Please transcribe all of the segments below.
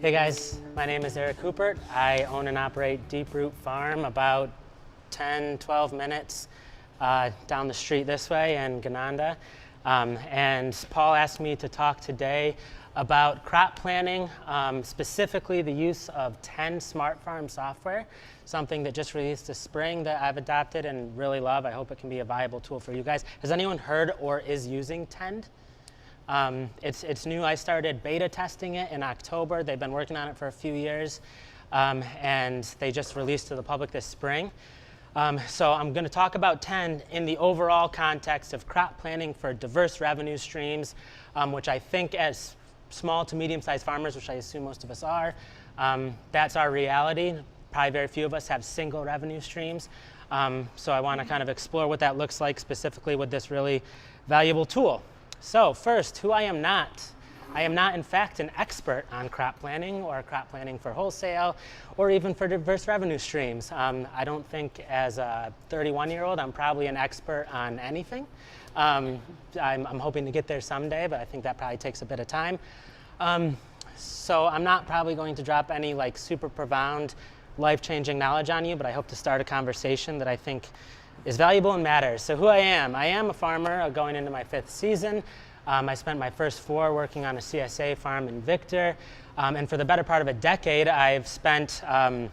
Hey guys, my name is Eric Coopert. I own and operate Deep Root Farm about 10, 12 minutes down the street this way in Gananda. And Paul asked me to talk today about crop planning, specifically the use of 10 smart farm software, something that just released this spring that I've adopted and really love. I hope it can be a viable tool for you guys. Has anyone heard or is using Tend? It's new. I started beta testing it in October. They've been working on it for a few years, and they just released to the public this spring. So I'm going to talk about Tend in the overall context of crop planning for diverse revenue streams, which I think as small to medium-sized farmers, which I assume most of us are, that's our reality. Probably very few of us have single revenue streams. So I want to kind of explore what that looks like specifically with this really valuable tool. So first, who I am not. I am not, in fact, an expert on crop planning or crop planning for wholesale or even for diverse revenue streams. I don't think as a 31-year-old I'm probably an expert on anything. I'm hoping to get there someday, but I think that probably takes a bit of time. So I'm not probably going to drop any like super profound, life-changing knowledge on you, but I hope to start a conversation that I think is valuable and matters. So who I am a farmer going into my 5th season. I spent my first 4 working on a CSA farm in Victor, and for the better part of a decade I've spent kind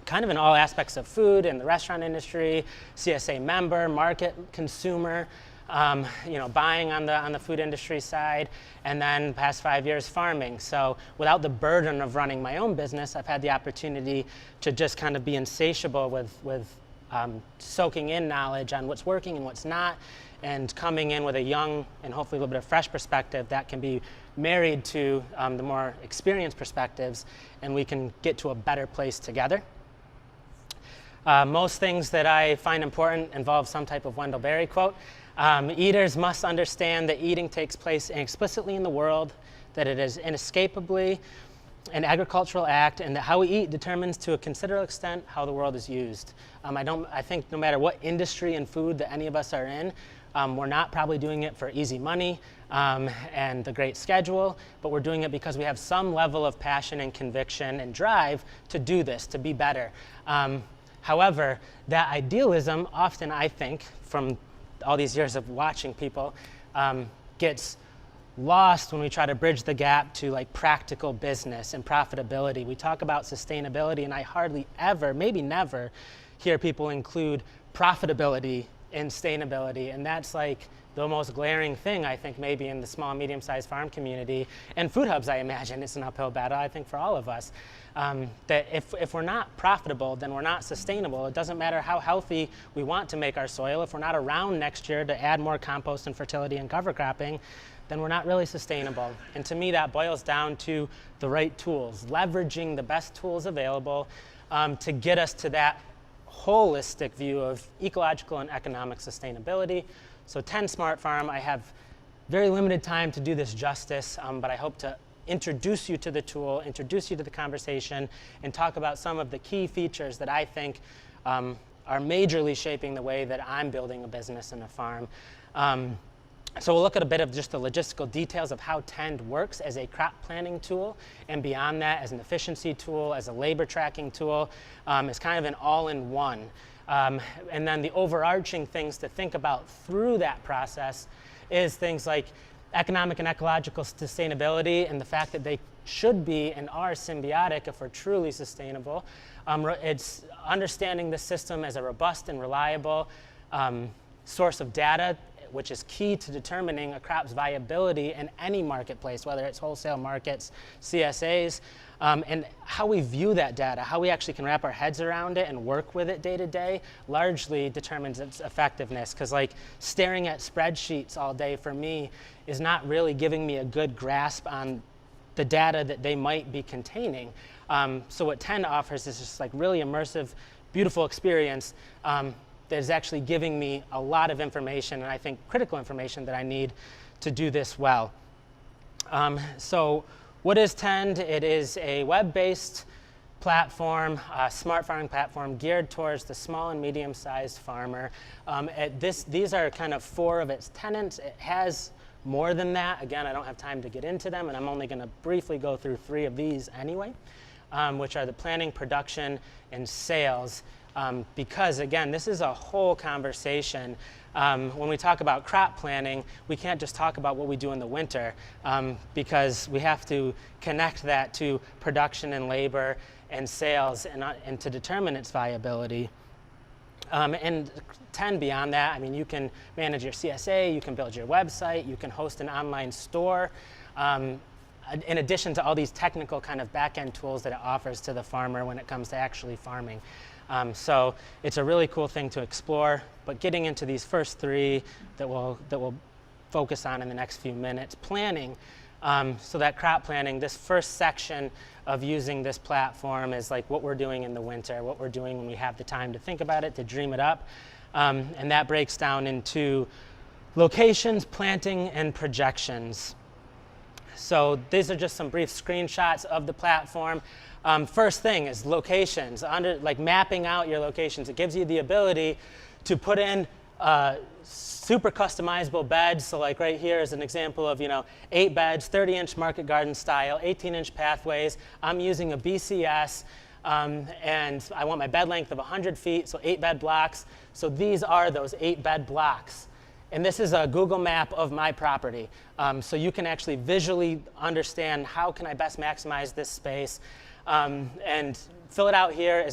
of in all aspects of food, in the restaurant industry, CSA member, market, consumer, buying on the food industry side, and then the past 5 years farming. So without the burden of running my own business, I've had the opportunity to just kind of be insatiable with soaking in knowledge on what's working and what's not, and coming in with a young and hopefully a little bit of fresh perspective that can be married to the more experienced perspectives, and we can get to a better place together. Most things that I find important involve some type of Wendell Berry quote. Eaters must understand that eating takes place explicitly in the world, that it is inescapably an agricultural act, and that how we eat determines to a considerable extent how the world is used. I think no matter what industry and food that any of us are in, we're not probably doing it for easy money and the great schedule, but we're doing it because we have some level of passion and conviction and drive to do this, to be better. However, that idealism often, I think, from all these years of watching people, gets lost when we try to bridge the gap to like practical business and profitability. We talk about sustainability, and I hardly ever, maybe never, hear people include profitability in sustainability, and that's like the most glaring thing, I think, maybe in the small, medium-sized farm community. And food hubs, I imagine, it's an uphill battle, I think, for all of us. That if we're not profitable, then we're not sustainable. It doesn't matter how healthy we want to make our soil. If we're not around next year to add more compost and fertility and cover cropping, then we're not really sustainable. And to me, that boils down to the right tools, leveraging the best tools available to get us to that holistic view of ecological and economic sustainability. So Tend Smart Farm, I have very limited time to do this justice, but I hope to introduce you to the tool, introduce you to the conversation, and talk about some of the key features that I think are majorly shaping the way that I'm building a business and a farm. So we'll look at a bit of just the logistical details of how Tend works as a crop planning tool, and beyond that as an efficiency tool, as a labor tracking tool, as kind of an all-in-one. And then the overarching things to think about through that process is things like economic and ecological sustainability, and the fact that they should be and are symbiotic if we're truly sustainable. It's understanding the system as a robust and reliable source of data, which is key to determining a crop's viability in any marketplace, whether it's wholesale markets, CSAs, and how we view that data, how we actually can wrap our heads around it and work with it day to day, largely determines its effectiveness. Because like staring at spreadsheets all day for me is not really giving me a good grasp on the data that they might be containing. So what Tend offers is just like really immersive, beautiful experience that is actually giving me a lot of information, and I think critical information that I need to do this well. So what is Tend? It is a web-based platform, a smart farming platform geared towards the small and medium-sized farmer. These are kind of 4 of its tenets. It has more than that. Again, I don't have time to get into them, and I'm only going to briefly go through 3 of these anyway, which are the planning, production, and sales. Because again, this is a whole conversation. When we talk about crop planning, we can't just talk about what we do in the winter, because we have to connect that to production and labor and sales, and to determine its viability. And 10 beyond that, I mean, you can manage your CSA, you can build your website, you can host an online store, in addition to all these technical kind of back-end tools that it offers to the farmer when it comes to actually farming. So it's a really cool thing to explore, but getting into these first 3 that we'll focus on in the next few minutes. Planning, so that crop planning, this first section of using this platform is like what we're doing in the winter, what we're doing when we have the time to think about it, to dream it up. And that breaks down into locations, planting, and projections. So these are just some brief screenshots of the platform. First thing is locations, like mapping out your locations. It gives you the ability to put in super customizable beds. So like right here is an example of 8 beds, 30-inch market garden style, 18-inch pathways. I'm using a BCS, and I want my bed length of 100 feet, so 8 bed blocks. So these are those 8 bed blocks. And this is a Google map of my property. So you can actually visually understand how can I best maximize this space. And fill it out here,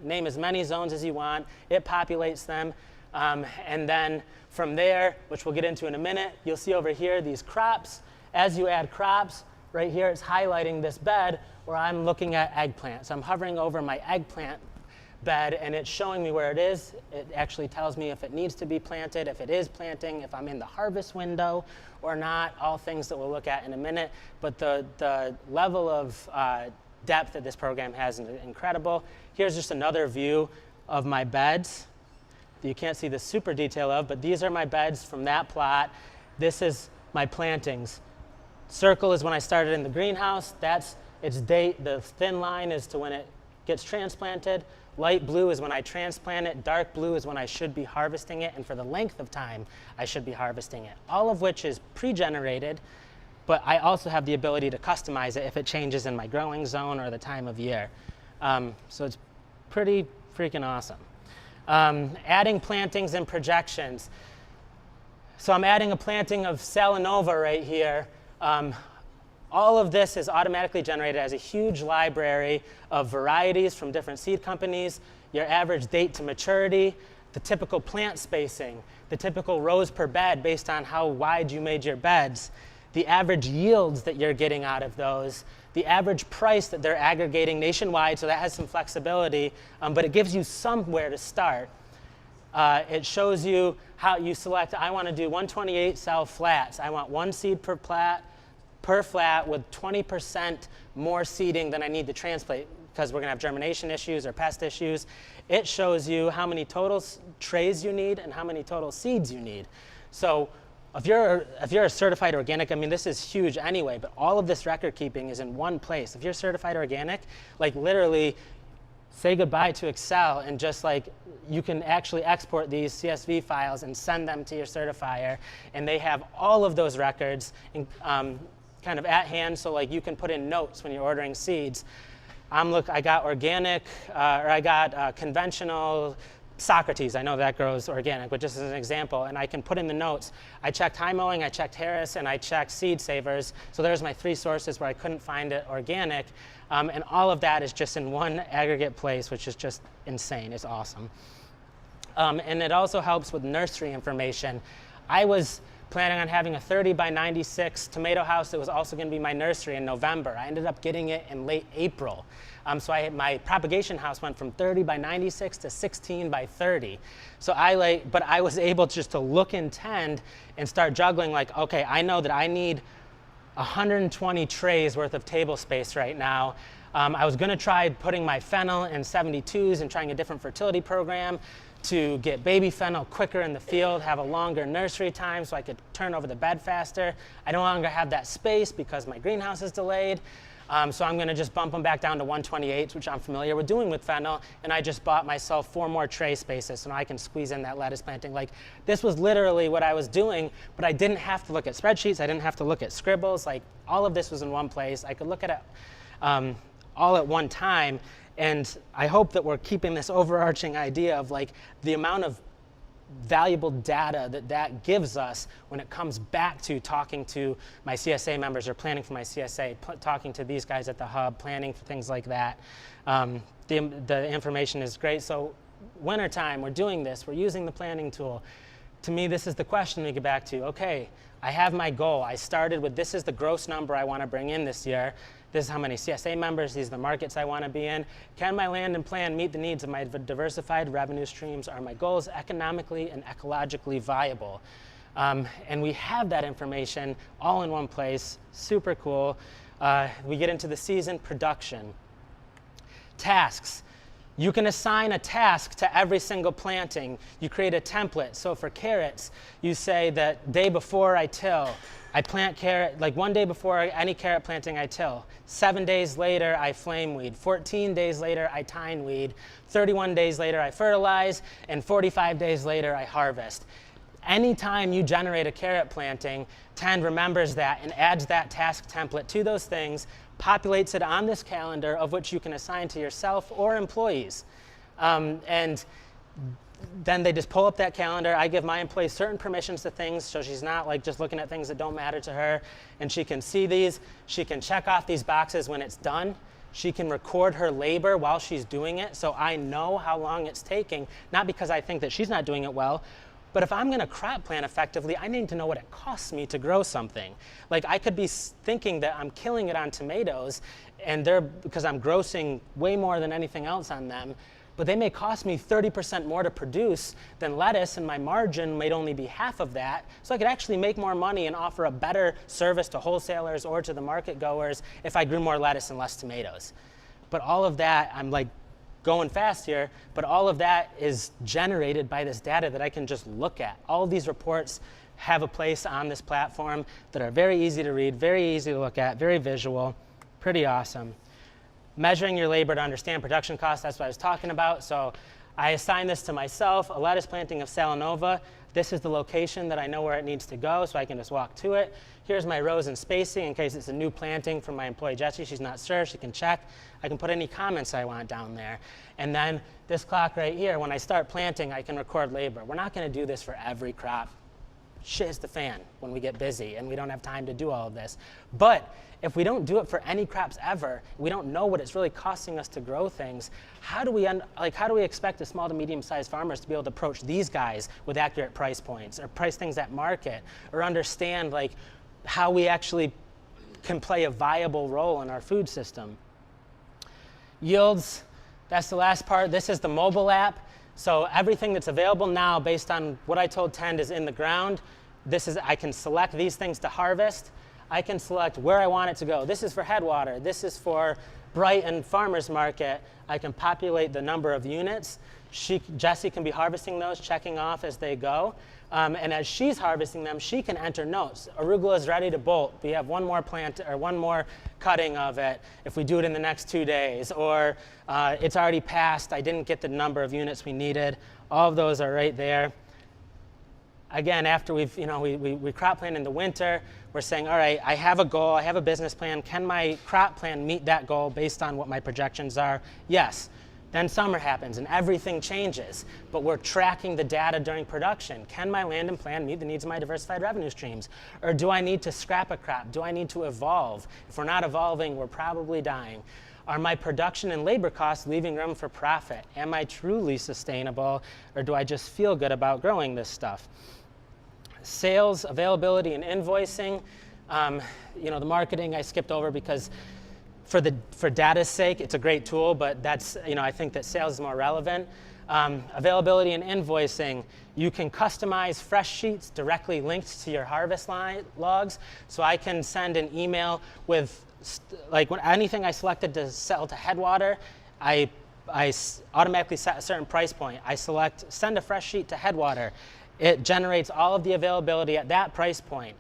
name as many zones as you want. It populates them. And then from there, which we'll get into in a minute, you'll see over here these crops. As you add crops, right here it's highlighting this bed where I'm looking at eggplant. So I'm hovering over my eggplant bed, and it's showing me where it is. It actually tells me if it needs to be planted, if it is planting, if I'm in the harvest window or not, all things that we'll look at in a minute. But the level of depth that this program has is incredible. Here's just another view of my beds that you can't see the super detail of, but these are my beds from that plot. This is my plantings. Circle is when I started in the greenhouse. That's its date. The thin line is to when it gets transplanted. Light blue is when I transplant it. Dark blue is when I should be harvesting it, and for the length of time I should be harvesting it. All of which is pre-generated, but I also have the ability to customize it if it changes in my growing zone or the time of year. So it's pretty freaking awesome. Adding plantings and projections. So I'm adding a planting of Salanova right here. All of this is automatically generated as a huge library of varieties from different seed companies, your average date to maturity, the typical plant spacing, the typical rows per bed based on how wide you made your beds, the average yields that you're getting out of those, the average price that they're aggregating nationwide, so that has some flexibility, but it gives you somewhere to start. It shows you how you select, I want to do 128 cell flats. I want 1 seed per flat with 20% more seeding than I need to transplant because we're going to have germination issues or pest issues. It shows you how many total trays you need and how many total seeds you need. So if you're a certified organic, I mean, this is huge anyway, but all of this record keeping is in one place. If you're certified organic, like literally say goodbye to Excel and just like you can actually export these CSV files and send them to your certifier, and they have all of those records in, kind of at hand, so like you can put in notes when you're ordering seeds. I got organic, or I got conventional Socrates. I know that grows organic, but just as an example, and I can put in the notes. I checked high mowing, I checked Harris, and I checked Seed Savers. So there's my 3 sources where I couldn't find it organic, and all of that is just in one aggregate place, which is just insane. It's awesome. And it also helps with nursery information. I was planning on having a 30 by 96 tomato house that was also going to be my nursery in November. I ended up getting it in late April. So my propagation house went from 30 by 96 to 16 by 30. So but I was able just to look and tend and start juggling like, okay, I know that I need 120 trays worth of table space right now. I was going to try putting my fennel in 72s and trying a different fertility program to get baby fennel quicker in the field, have a longer nursery time so I could turn over the bed faster. I no longer have that space because my greenhouse is delayed. So I'm going to just bump them back down to 128, which I'm familiar with doing with fennel, and I just bought myself 4 more tray spaces so now I can squeeze in that lettuce planting. Like, this was literally what I was doing, but I didn't have to look at spreadsheets, I didn't have to look at scribbles, like all of this was in one place. I could look at it all at one time, and I hope that we're keeping this overarching idea of like the amount of valuable data that gives us when it comes back to talking to my CSA members or planning for my CSA, talking to these guys at the hub, planning for things like that. The information is great. So wintertime, we're doing this, we're using the planning tool. To me, this is the question we get back to. Okay, I have my goal. I started with this is the gross number I want to bring in this year. This is how many CSA members, these are the markets I want to be in. Can my land and plan meet the needs of my diversified revenue streams? Are my goals economically and ecologically viable? And we have that information all in one place, super cool. We get into the season production. Tasks. You can assign a task to every single planting. You create a template. So for carrots, you say that day before I till, I plant carrot, like 1 day before any carrot planting I till. 7 days later, I flame weed. 14 days later, I tine weed. 31 days later, I fertilize. And 45 days later, I harvest. Anytime you generate a carrot planting, Tend remembers that and adds that task template to those things, populates it on this calendar of which you can assign to yourself or employees. And then they just pull up that calendar. I give my employees certain permissions to things, so she's not like just looking at things that don't matter to her. And she can see these. She can check off these boxes when it's done. She can record her labor while she's doing it, so I know how long it's taking, not because I think that she's not doing it well, but if I'm going to crop plant effectively, I need to know what it costs me to grow something. Like, I could be thinking that I'm killing it on tomatoes, and because I'm grossing way more than anything else on them, but they may cost me 30% more to produce than lettuce, and my margin might only be half of that. So I could actually make more money and offer a better service to wholesalers or to the market goers if I grew more lettuce and less tomatoes. But all of that, I'm like going fast here, but all of that is generated by this data that I can just look at. All of these reports have a place on this platform that are very easy to read, very easy to look at, very visual, pretty awesome. Measuring your labor to understand production costs, that's what I was talking about. So I assign this to myself, a lettuce planting of Salanova. This is the location that I know where it needs to go, so I can just walk to it. Here's my rows and spacing in case it's a new planting from my employee Jessie. She's not sure, she can check. I can put any comments I want down there. And then this clock right here, when I start planting, I can record labor. We're not gonna do this for every crop. Shit hits the fan when we get busy and we don't have time to do all of this. But if we don't do it for any crops ever, we don't know what it's really costing us to grow things, how do we expect the small to medium-sized farmers to be able to approach these guys with accurate price points or price things at market or understand like how we actually can play a viable role in our food system? Yields, that's the last part. This is the mobile app. So everything that's available now based on what I told Tend is in the ground. I can select these things to harvest. I can select where I want it to go. This is for Headwater. This is for Brighton Farmers Market. I can populate the number of units. Jessie can be harvesting those, checking off as they go. And as she's harvesting them, she can enter notes. Arugula is ready to bolt. We have one more plant or one more cutting of it if we do it in the next 2 days. Or it's already passed. I didn't get the number of units we needed. All of those are right there. Again, after we crop plant in the winter, we're saying, all right, I have a goal, I have a business plan. Can my crop plan meet that goal based on what my projections are? Yes. Then summer happens and everything changes, but we're tracking the data during production. Can my land and plan meet the needs of my diversified revenue streams? Or do I need to scrap a crop? Do I need to evolve? If we're not evolving, we're probably dying. Are my production and labor costs leaving room for profit? Am I truly sustainable, or do I just feel good about growing this stuff? Sales, availability, and invoicing. The marketing I skipped over because for data's sake, it's a great tool, but that's, I think that sales is more relevant. Availability and invoicing, you can customize fresh sheets directly linked to your harvest logs. So I can send an email with, anything I selected to sell to Headwater, I automatically set a certain price point. I select send a fresh sheet to Headwater. It generates all of the availability at that price point.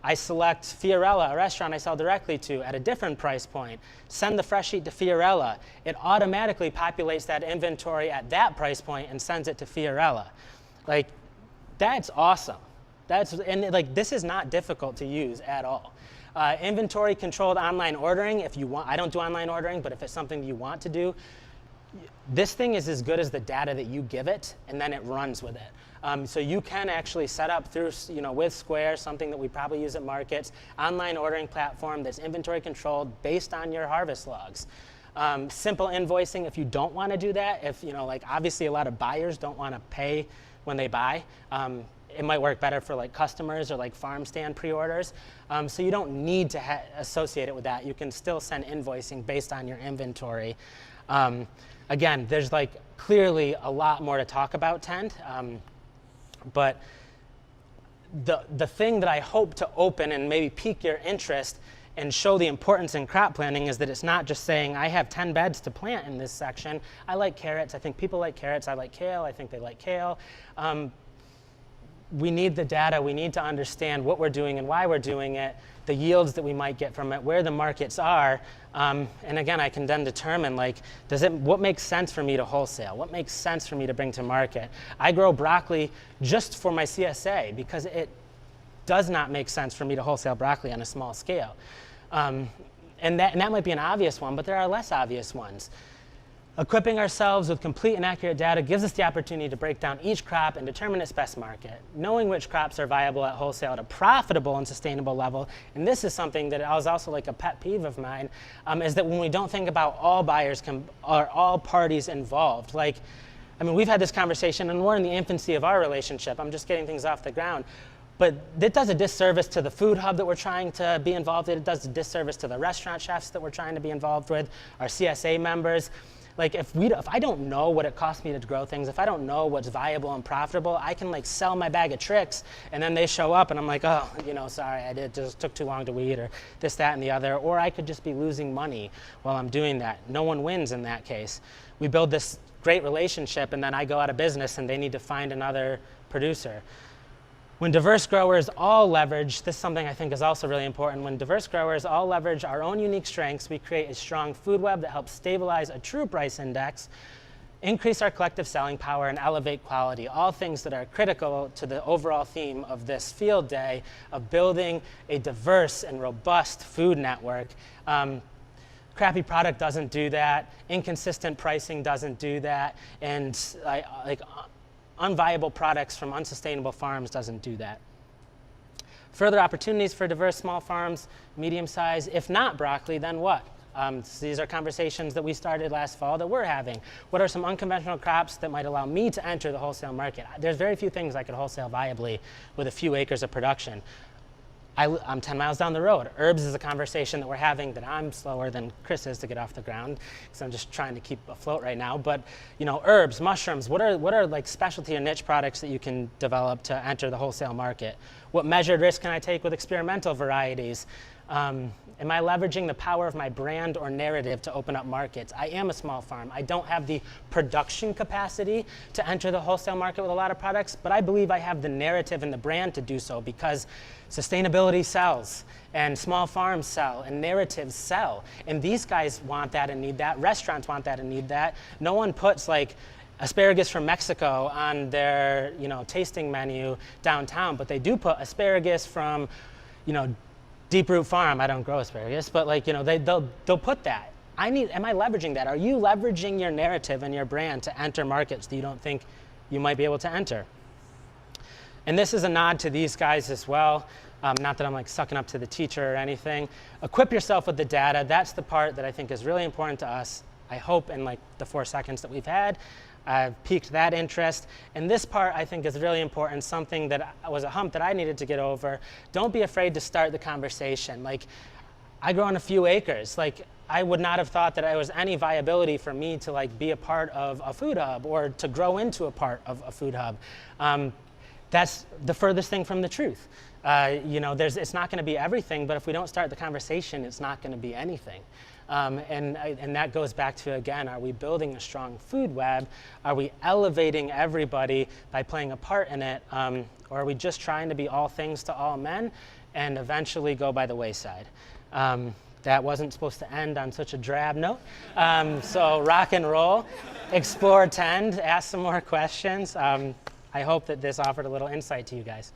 I select Fiorella, a restaurant I sell directly to, at a different price point. Send the fresh heat to Fiorella. It automatically populates that inventory at that price point and sends it to Fiorella. Like, that's awesome. And like, this is not difficult to use at all. Inventory controlled online ordering, if you want, I don't do online ordering, but if it's something you want to do, this thing is as good as the data that you give it, and then it runs with it. So you can actually set up through, with Square, something that we probably use at markets, online ordering platform that's inventory controlled based on your harvest logs. Simple invoicing, if you don't want to do that, if, like obviously a lot of buyers don't want to pay when they buy. It might work better for like customers or like farm stand pre-orders. So you don't need to associate it with that. You can still send invoicing based on your inventory. Again, there's like clearly a lot more to talk about Tend. But the thing that I hope to open and maybe pique your interest and show the importance in crop planting is that it's not just saying, I have 10 beds to plant in this section. I like carrots. I think people like carrots. I like kale. I think they like kale. We need the data. We need to understand what we're doing and why we're doing it, the yields that we might get from it, where the markets are. And again, I can then determine, like, what makes sense for me to wholesale? What makes sense for me to bring to market? I grow broccoli just for my CSA because it does not make sense for me to wholesale broccoli on a small scale. And that might be an obvious one, but there are less obvious ones. Equipping ourselves with complete and accurate data gives us the opportunity to break down each crop and determine its best market. Knowing which crops are viable at wholesale at a profitable and sustainable level, and this is something that is also like a pet peeve of mine, is that when we don't think about all buyers or all parties involved, like, I mean, we've had this conversation and we're in the infancy of our relationship. I'm just getting things off the ground. But it does a disservice to the food hub that we're trying to be involved in. It does a disservice to the restaurant chefs that we're trying to be involved with, our CSA members. Like if I don't know what it costs me to grow things, if I don't know what's viable and profitable, I can like sell my bag of tricks and then they show up and I'm like, oh, sorry, it just took too long to weed or this, that, and the other. Or I could just be losing money while I'm doing that. No one wins in that case. We build this great relationship and then I go out of business and they need to find another producer. When diverse growers all leverage, this is something I think is also really important, when diverse growers all leverage our own unique strengths, we create a strong food web that helps stabilize a true price index, increase our collective selling power, and elevate quality, all things that are critical to the overall theme of this field day of building a diverse and robust food network. Crappy product doesn't do that, inconsistent pricing doesn't do that, and unviable products from unsustainable farms doesn't do that. Further opportunities for diverse small farms, medium size. If not broccoli, then what? These are conversations that we started last fall that we're having. What are some unconventional crops that might allow me to enter the wholesale market? There's very few things I could wholesale viably with a few acres of production. I'm 10 miles down the road. Herbs is a conversation that we're having that I'm slower than Chris is to get off the ground because I'm just trying to keep afloat right now. But herbs, mushrooms, what are like specialty or niche products that you can develop to enter the wholesale market? What measured risk can I take with experimental varieties? Am I leveraging the power of my brand or narrative to open up markets? I am a small farm. I don't have the production capacity to enter the wholesale market with a lot of products, but I believe I have the narrative and the brand to do so because sustainability sells, and small farms sell, and narratives sell. And these guys want that and need that. Restaurants want that and need that. No one puts like asparagus from Mexico on their tasting menu downtown, but they do put asparagus from Deep Root Farm. I don't grow asparagus, but they'll put that. Am I leveraging that? Are you leveraging your narrative and your brand to enter markets that you don't think you might be able to enter? And this is a nod to these guys as well. Not that I'm like sucking up to the teacher or anything. Equip yourself with the data. That's the part that I think is really important to us. I hope in like the 4 seconds that we've had, I've piqued that interest. And this part I think is really important, something that was a hump that I needed to get over. Don't be afraid to start the conversation. Like, I grow on a few acres. Like, I would not have thought that there was any viability for me to like be a part of a food hub or to grow into a part of a food hub. That's the furthest thing from the truth. It's not going to be everything, but if we don't start the conversation, it's not going to be anything. And that goes back to, again, are we building a strong food web? Are we elevating everybody by playing a part in it? Or are we just trying to be all things to all men and eventually go by the wayside. That wasn't supposed to end on such a drab note. So rock and roll, explore, tend, ask some more questions. I hope that this offered a little insight to you guys.